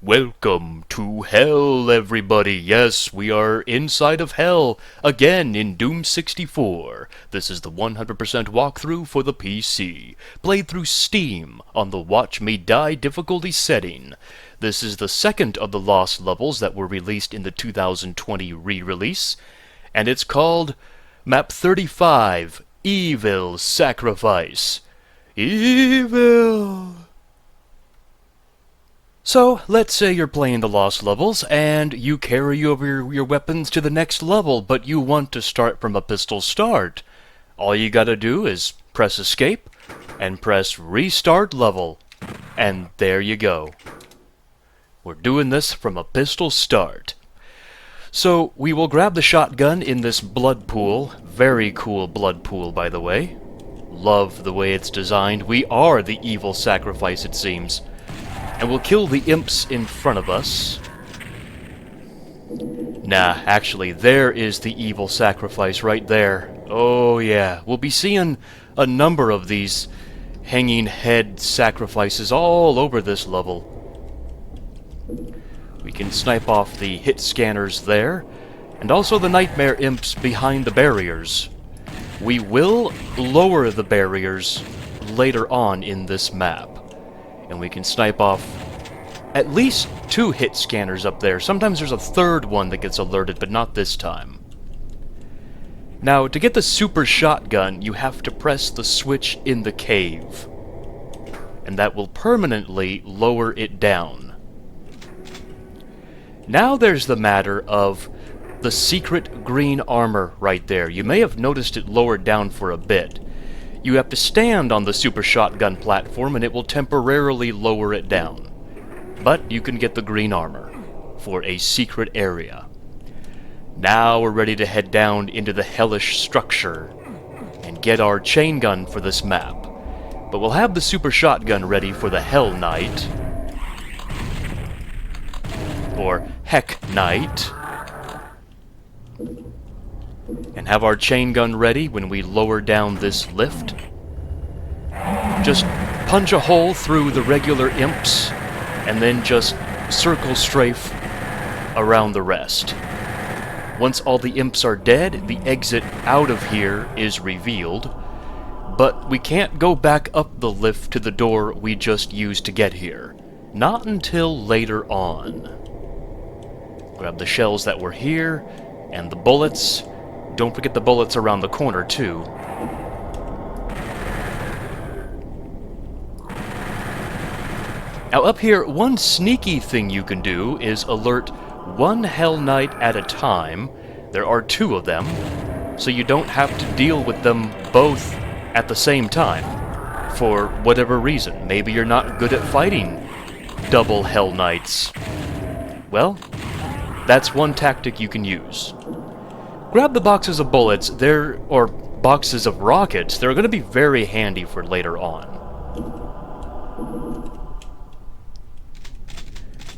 Welcome to Hell, everybody. Yes, we are inside of Hell, again in Doom 64. This is the 100% walkthrough for the PC, played through Steam on the Watch Me Die difficulty setting. This is the second of the Lost levels that were released in the 2020 re-release, and it's called Map35, Evil Sacrifice. Evil! So, let's say you're playing the Lost levels, and you carry over your weapons to the next level, but you want to start from a pistol start. All you gotta do is press escape, and press restart level. And there you go. We're doing this from a pistol start. So, we will grab the shotgun in this blood pool. Very cool blood pool, by the way. Love the way it's designed. We are the evil sacrifice, it seems. And we'll kill the imps in front of us. Nah, actually, there is the evil sacrifice right there. Oh yeah, we'll be seeing a number of these hanging head sacrifices all over this level. We can snipe off the hit scanners there, and also the nightmare imps behind the barriers. We will lower the barriers later on in this map. And we can snipe off at least 2 hit scanners up there. Sometimes there's a third one that gets alerted, but not this time. Now, to get the super shotgun, you have to press the switch in the cave. And that will permanently lower it down. Now there's the matter of the secret green armor right there. You may have noticed it lowered down for a bit. You have to stand on the super shotgun platform and it will temporarily lower it down. But you can get the green armor for a secret area. Now we're ready to head down into the hellish structure and get our chain gun for this map. But we'll have the super shotgun ready for the Hell Knight. Or Heck Knight. And have our chain gun ready when we lower down this lift. Just punch a hole through the regular imps, and then just circle strafe around the rest. Once all the imps are dead, the exit out of here is revealed, but we can't go back up the lift to the door we just used to get here. Not until later on. Grab the shells that were here, and the bullets. Don't forget the bullets around the corner, too. Now up here, one sneaky thing you can do is alert one Hell Knight at a time. There are 2 of them, so you don't have to deal with them both at the same time. For whatever reason. Maybe you're not good at fighting double Hell Knights. Well, that's one tactic you can use. Grab the boxes of bullets, or boxes of rockets. They're going to be very handy for later on.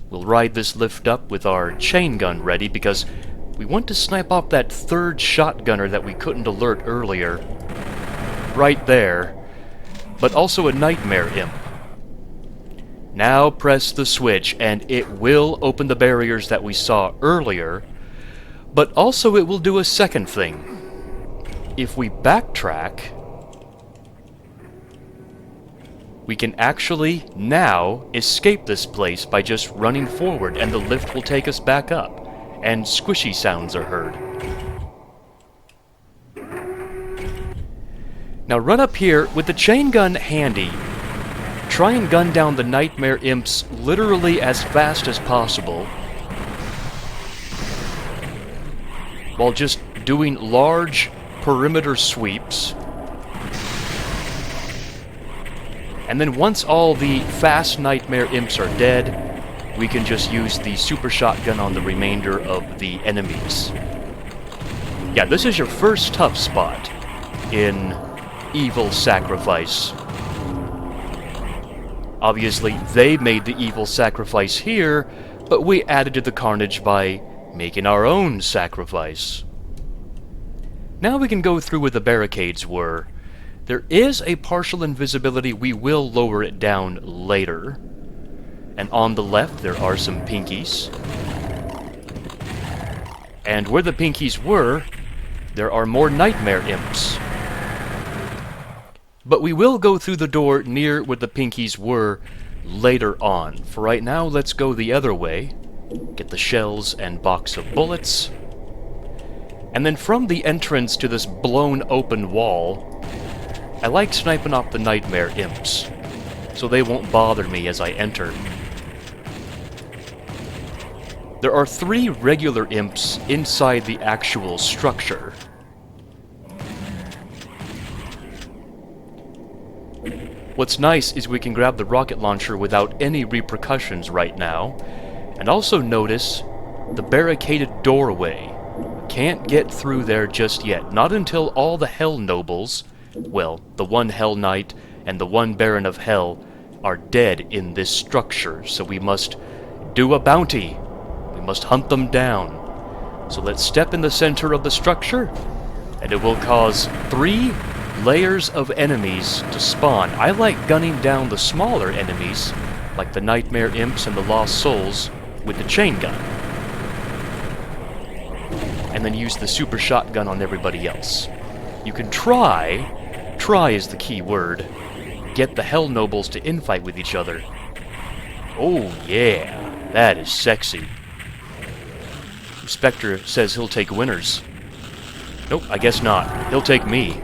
We'll ride this lift up with our chain gun ready because we want to snipe off that third shotgunner that we couldn't alert earlier. Right there. But also a nightmare imp. Now press the switch and it will open the barriers that we saw earlier. But also it will do a second thing. If we backtrack, we can actually now escape this place by just running forward and the lift will take us back up, and squishy sounds are heard. Now run up here with the chain gun handy. Try and gun down the nightmare imps literally as fast as possible, while just doing large perimeter sweeps. And then once all the fast nightmare imps are dead, we can just use the super shotgun on the remainder of the enemies. Yeah, this is your first tough spot in Evil Sacrifice. Obviously, they made the evil sacrifice here, but we added to the carnage by making our own sacrifice. Now we can go through where the barricades were. There is a partial invisibility. We will lower it down later. And on the left, there are some pinkies. And where the pinkies were, there are more nightmare imps. But we will go through the door near where the pinkies were later on. For right now, let's go the other way. Get the shells and box of bullets. And then from the entrance to this blown open wall, I like sniping off the nightmare imps, so they won't bother me as I enter. There are 3 regular imps inside the actual structure. What's nice is we can grab the rocket launcher without any repercussions right now. And also notice the barricaded doorway. Can't get through there just yet. Not until all the Hell Nobles, well, the 1 Hell Knight and the 1 Baron of Hell, are dead in this structure. So we must do a bounty. We must hunt them down. So let's step in the center of the structure, and it will cause 3 layers of enemies to spawn. I like gunning down the smaller enemies, like the Nightmare Imps and the Lost Souls, with the chain gun. And then use the super shotgun on everybody else. You can try is the key word, get the Hell Nobles to infight with each other. Oh yeah, that is sexy. Spectre says he'll take winners. Nope, I guess not. He'll take me.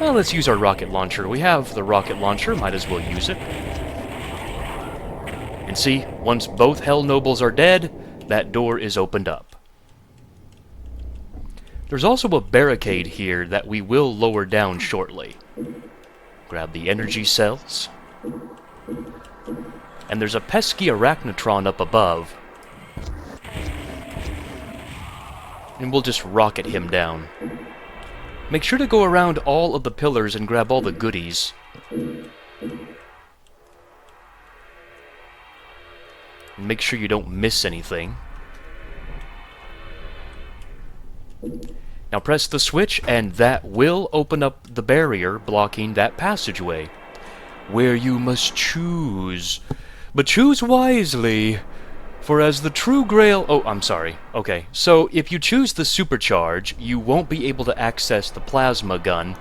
Well, let's use our rocket launcher. We have the rocket launcher, might as well use it. And see, once both Hell Nobles are dead, that door is opened up. There's also a barricade here that we will lower down shortly. Grab the energy cells. And there's a pesky arachnotron up above. And we'll just rocket him down. Make sure to go around all of the pillars and grab all the goodies. And make sure you don't miss anything. Now press the switch, and that will open up the barrier blocking that passageway, where you must choose. But choose wisely, for as the true grail... Oh, I'm sorry. Okay, so if you choose the supercharge, you won't be able to access the plasma gun,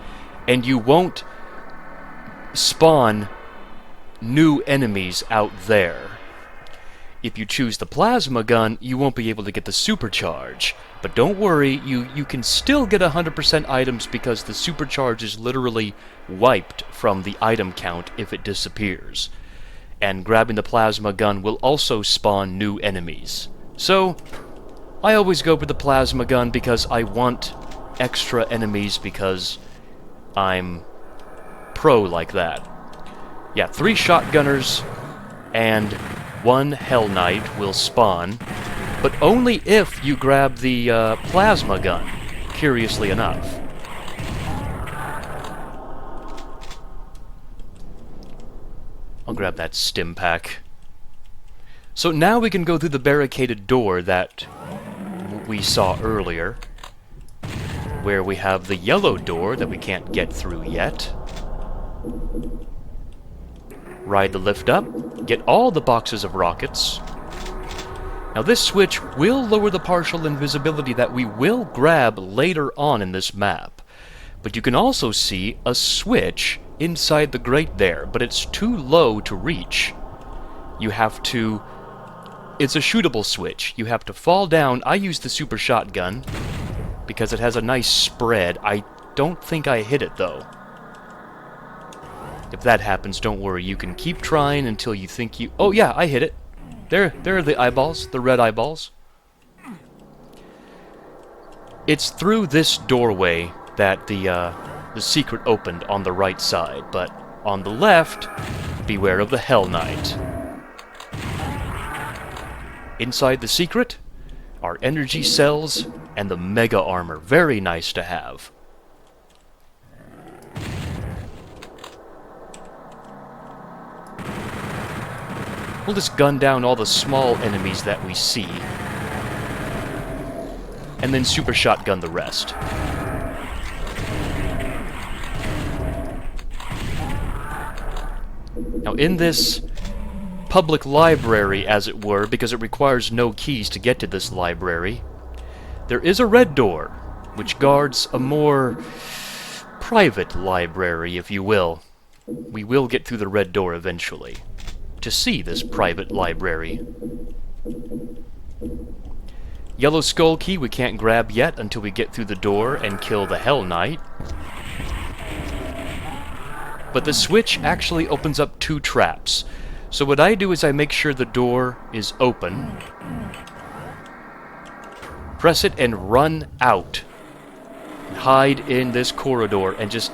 and you won't spawn new enemies out there. If you choose the plasma gun, you won't be able to get the supercharge. But don't worry, you can still get 100% items because the supercharge is literally wiped from the item count if it disappears. And grabbing the plasma gun will also spawn new enemies. So, I always go with the plasma gun because I want extra enemies because I'm pro like that. Yeah, 3 shotgunners and 1 Hell Knight will spawn, but only if you grab the plasma gun, curiously enough. I'll grab that stim pack. So now we can go through the barricaded door that we saw earlier, where we have the yellow door that we can't get through yet. Ride the lift up, get all the boxes of rockets. Now this switch will lower the partial invisibility that we will grab later on in this map. But you can also see a switch inside the grate there, but it's too low to reach. You have to... It's a shootable switch. You have to fall down. I use the super shotgun because it has a nice spread. I don't think I hit it, though. If that happens, don't worry. You can keep trying until you think you... Oh, yeah, I hit it. There are the eyeballs, the red eyeballs. It's through this doorway that the secret opened on the right side, but on the left, beware of the Hell Knight. Inside the secret are energy cells and the MegaArmor. Very nice to have. We'll just gun down all the small enemies that we see, and then super shotgun the rest. Now in this public library, as it were, because it requires no keys to get to this library, there is a red door, which guards a more private library, if you will. We will get through the red door eventually, to see this private library. Yellow Skull Key we can't grab yet until we get through the door and kill the Hell Knight. But the switch actually opens up 2 traps. So what I do is I make sure the door is open, press it and run out. Hide in this corridor and just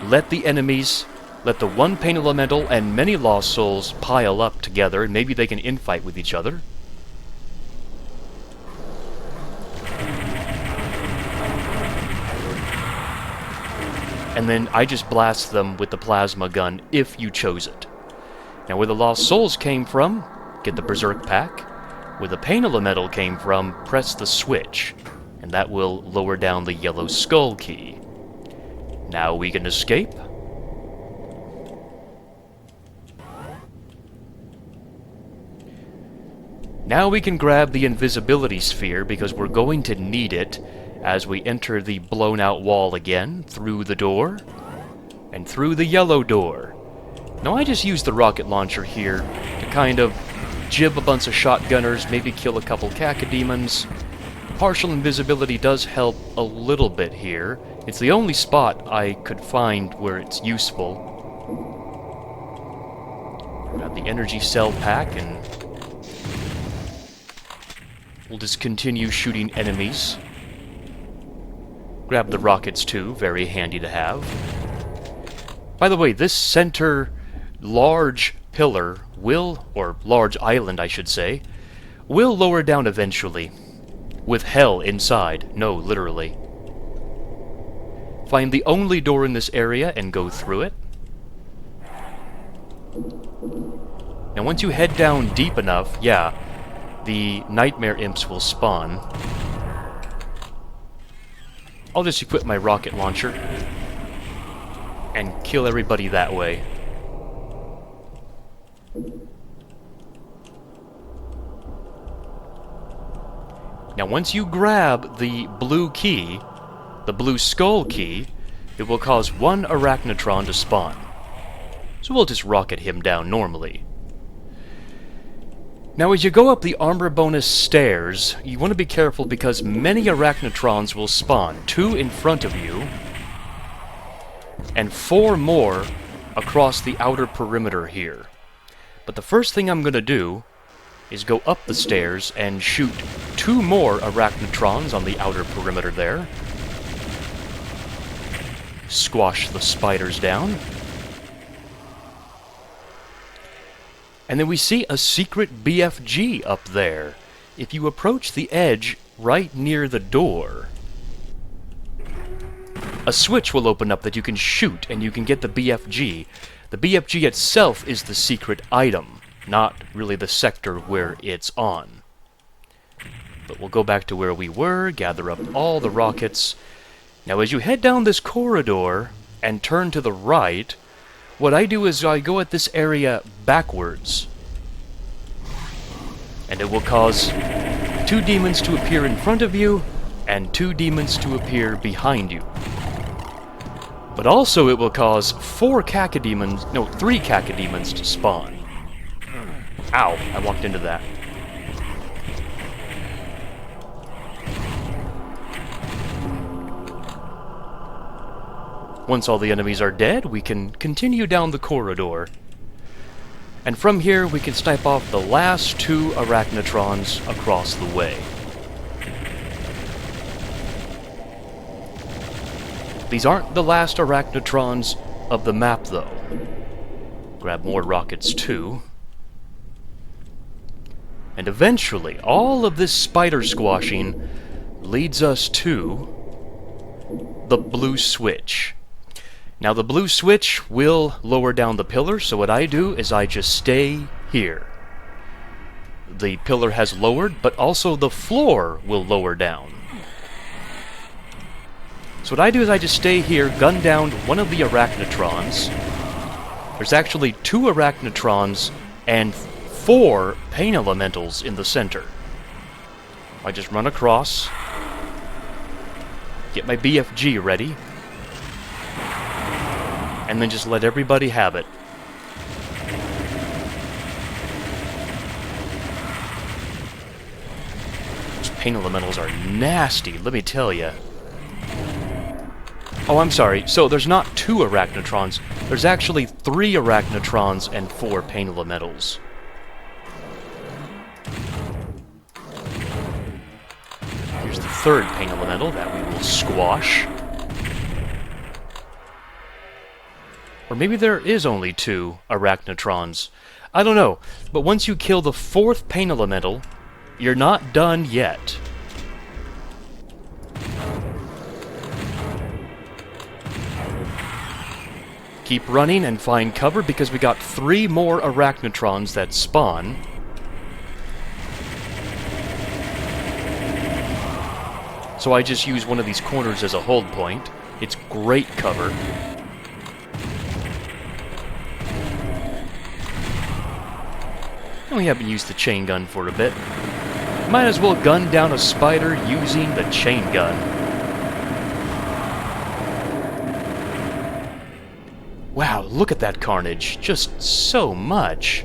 let the enemies, let the 1 Pain Elemental and many Lost Souls pile up together, and maybe they can infight with each other. And then I just blast them with the plasma gun if you chose it. Now where the Lost Souls came from, get the Berserk Pack. Where the Pain Elemental came from, press the switch, and that will lower down the Yellow Skull Key. Now we can escape. Now we can grab the invisibility sphere because we're going to need it as we enter the blown out wall again, through the door, and through the yellow door. Now I just used the rocket launcher here to kind of jib a bunch of shotgunners, maybe kill a couple cacodemons. Partial invisibility does help a little bit here. It's the only spot I could find where it's useful. Grab the energy cell pack and we'll just continue shooting enemies. Grab the rockets too, very handy to have. By the way, this center large pillar will, or large island I should say, will lower down eventually. With hell inside. No, literally. Find the only door in this area and go through it. Now once you head down deep enough, yeah, the nightmare imps will spawn. I'll just equip my rocket launcher and kill everybody that way. Now once you grab the blue key, the blue skull key, it will cause 1 Arachnotron to spawn. So we'll just rocket him down normally. Now as you go up the armor bonus stairs, you want to be careful because many Arachnotrons will spawn. 2 in front of you, and 4 more across the outer perimeter here. But the first thing I'm going to do is go up the stairs and shoot 2 more Arachnotrons on the outer perimeter there. Squash the spiders down. And then we see a secret BFG up there. If you approach the edge right near the door, a switch will open up that you can shoot and you can get the BFG. The BFG itself is the secret item, not really the sector where it's on. But we'll go back to where we were, gather up all the rockets. Now as you head down this corridor and turn to the right, what I do is I go at this area backwards. And it will cause 2 demons to appear in front of you, and 2 demons to appear behind you. But also it will cause 3 cacodemons to spawn. Ow, I walked into that. Once all the enemies are dead, we can continue down the corridor. And from here, we can snipe off the last 2 Arachnotrons across the way. These aren't the last Arachnotrons of the map, though. Grab more rockets, too. And eventually, all of this spider squashing leads us to the blue switch. Now the blue switch will lower down the pillar, so what I do is I just stay here. The pillar has lowered, but also the floor will lower down. So what I do is I just stay here, gun down one of the Arachnotrons, There's actually 2 Arachnotrons and 4 Pain Elementals in the center. I just run across, get my BFG ready, and then just let everybody have it. Those Pain Elementals are nasty, let me tell you. Oh, I'm sorry. So there's not 2 Arachnotrons. There's actually 3 Arachnotrons and 4 Pain Elementals. Here's the 3rd Pain Elemental that we will squash. Or maybe there is only 2 Arachnotrons. I don't know. But once you kill the 4th Pain Elemental, you're not done yet. Keep running and find cover because we got 3 more Arachnotrons that spawn. So I just use one of these corners as a hold point. It's great cover. We haven't used the chain gun for a bit. Might as well gun down a spider using the chain gun. Wow, look at that carnage. Just so much.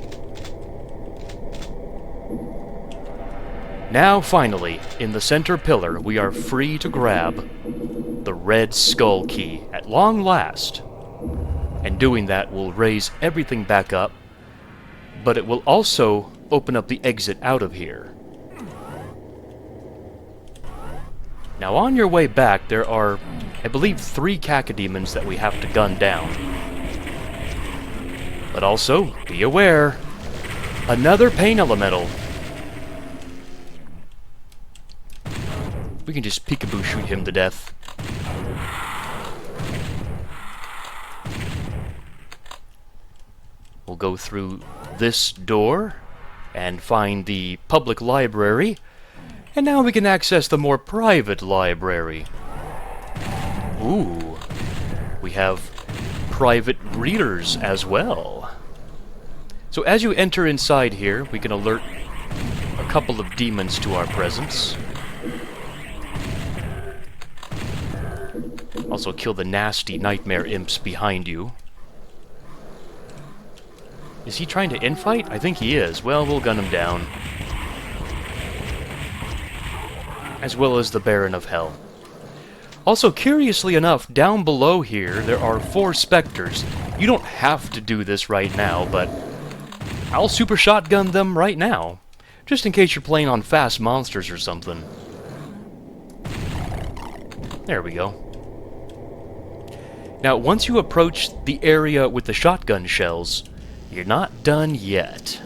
Now, finally, in the center pillar, we are free to grab the red skull key at long last. And doing that will raise everything back up, but it will also open up the exit out of here. Now, on your way back, there are, I believe, 3 cacodemons that we have to gun down. But also, be aware, another Pain Elemental. We can just peekaboo shoot him to death. We'll go through this door and find the public library, and now we can access the more private library. Ooh, we have private readers as well. So as you enter inside here, we can alert a couple of demons to our presence. Also kill the nasty nightmare imps behind you. Is he trying to infight? I think he is. Well, we'll gun him down. As well as the Baron of Hell. Also, curiously enough, down below here, there are 4 specters. You don't have to do this right now, but I'll super shotgun them right now, just in case you're playing on fast monsters or something. There we go. Now, once you approach the area with the shotgun shells, you're not done yet.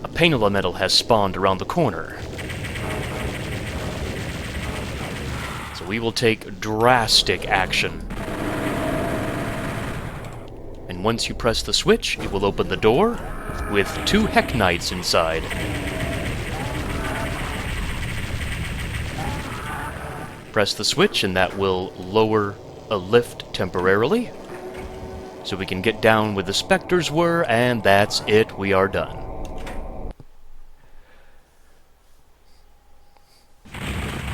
A Pain Elemental has spawned around the corner. So we will take drastic action. And once you press the switch, it will open the door with 2 Heck Knights inside. Press the switch and that will lower a lift temporarily, so we can get down where the specters were, and that's it, we are done.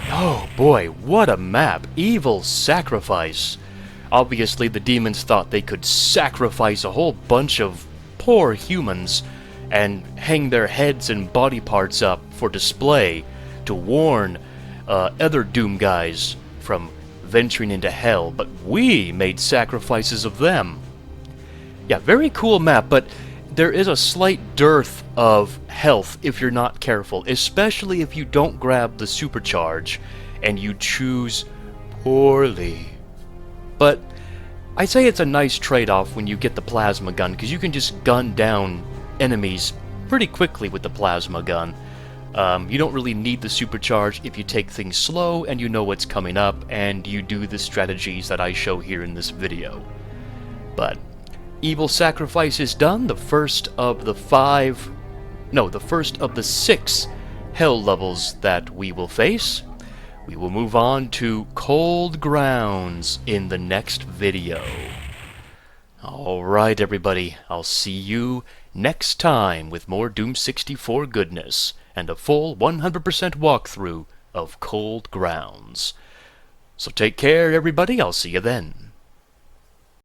Oh boy, what a map! Evil Sacrifice! Obviously the demons thought they could sacrifice a whole bunch of poor humans and hang their heads and body parts up for display to warn other Doom guys from venturing into hell, but we made sacrifices of them. Yeah, very cool map, but there is a slight dearth of health if you're not careful, especially if you don't grab the supercharge and you choose poorly. But I say it's a nice trade-off when you get the plasma gun, because you can just gun down enemies pretty quickly with the plasma gun. You don't really need the supercharge if you take things slow and you know what's coming up and you do the strategies that I show here in this video. But Evil Sacrifice is done, the first of the 6 hell levels that we will face. We will move on to Cold Grounds in the next video. Alright, everybody, I'll see you next time with more Doom 64 goodness and a full 100% walkthrough of Cold Grounds. So take care, everybody. I'll see you then.